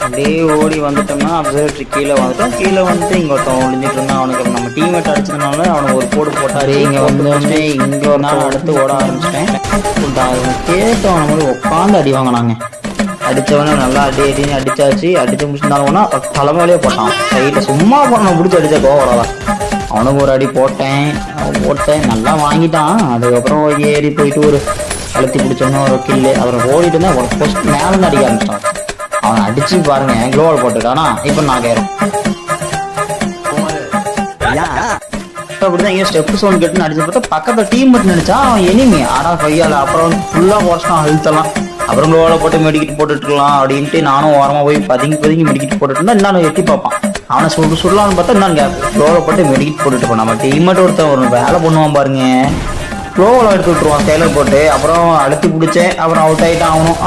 அப்படியே ஓடி வந்துட்டோம்னா அப்சர்வேட்டரி கீழே வந்துட்டோம். கீழே வந்துட்டு இங்கே ஒருத்தன் ஒழிஞ்சிட்டு இருந்தான். அவனுக்கு நம்ம டீம்மேட் அடிச்சதுனால அவனுக்கு ஒரு போடு போட்டாரு. இங்கே வந்தோடனே இங்கே ஒரு நாள் அடுத்து ஓட ஆரம்பிச்சிட்டேன். கேட்டவன மாதிரி உட்காந்து அடி வாங்கினாங்க. அடித்தவனே நல்லா அடின்னு அடிச்சாச்சு. அடிச்சு முடிச்சிருந்தாங்கன்னா தலைமையிலே போட்டான். சைட்டில் சும்மா போட்டான். பிடிச்சி அடித்த கோவடாதான். அவனுக்கு ஒரு அடி போட்டேன் நல்லா வாங்கிட்டான். அதுக்கப்புறம் ஏறி போயிட்டு ஒரு அழுத்தி பிடிச்சோன்னா ஒரு கில்லு. அப்புறம் ஓடிட்டு இருந்தேன். ஒரு போஸ்ட் மேலேருந்து அடிக்க ஆரம்பிச்சிட்டான். அவன் அடிச்சு பாருங்க குளோவல் போட்டுட்டானா. இப்போ நான் கேட்கிறேன் அப்படிதான் எங்கேயும் ஸ்டெப் சவுண்ட் கேட்டுன்னு அடிச்சு பார்த்தா பக்கத்துல டீம் மட்டும் நினைச்சா அவன் எனிமி. ஆனா கையால அப்புறம் ஃபுல்லா குறைச்சிட்டான் ஹெல்த்தெல்லாம். அப்புறம் குளோவலை போட்டு மெடிக்கிட்டு போட்டுட்டுலாம் அப்படின்ட்டு நானும் ஓரமா போய் பதுங்கி மெடிக்கிட்டு போட்டுட்டு இருந்தா இன்னும் எட்டி பார்ப்பான். அவனை சுடலான்னு பார்த்தா இன்னும் குளோவலை போட்டு மெடிக்கிட்டு போட்டுட்டு போனான். நம்ம டீம்மேட் ஒருத்தன் ஒரு வேலை பண்ணுவான் பாருங்க. குளோவலை எடுத்து விட்டுருவான் டெய்லர் போட்டு. அப்புறம் அழுத்தி பிடிச்சேன். அப்புறம் அவுட் ஆகிட்டான் அவனும்.